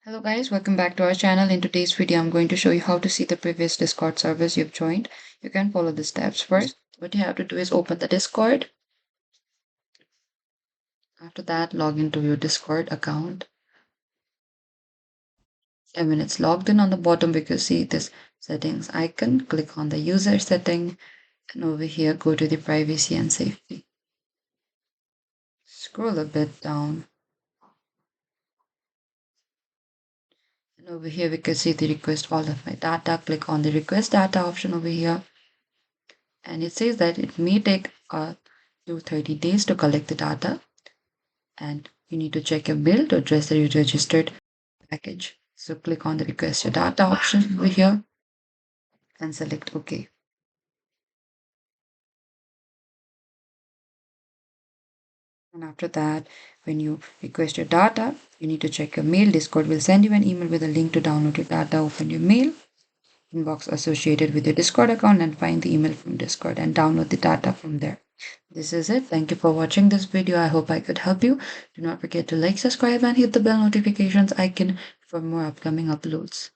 Hello guys, welcome back to our channel. In today's video, I'm going to show you how to see the previous Discord servers you've joined. You can follow the steps. First, what you have to do is open the Discord. After that, log into your Discord account. And when it's logged in on the bottom, we can see this settings icon. Click on the user setting and over here, go to the privacy and safety. Scroll a bit down. And over here, we can see the request all of my data. Click on the request data option over here. And it says that it may take to 30 days to collect the data. And you need to check your bill to address the registered package. So click on the request your data option over here and select OK. And after that, when you request your data, you need to check your mail. Discord will send you an email with a link to download your data. Open your mail inbox associated with your Discord account and find the email from Discord and download the data from there. This is it. Thank you for watching this video. I hope I could help you. Do not forget to like, subscribe, and hit the bell notifications icon for more upcoming uploads.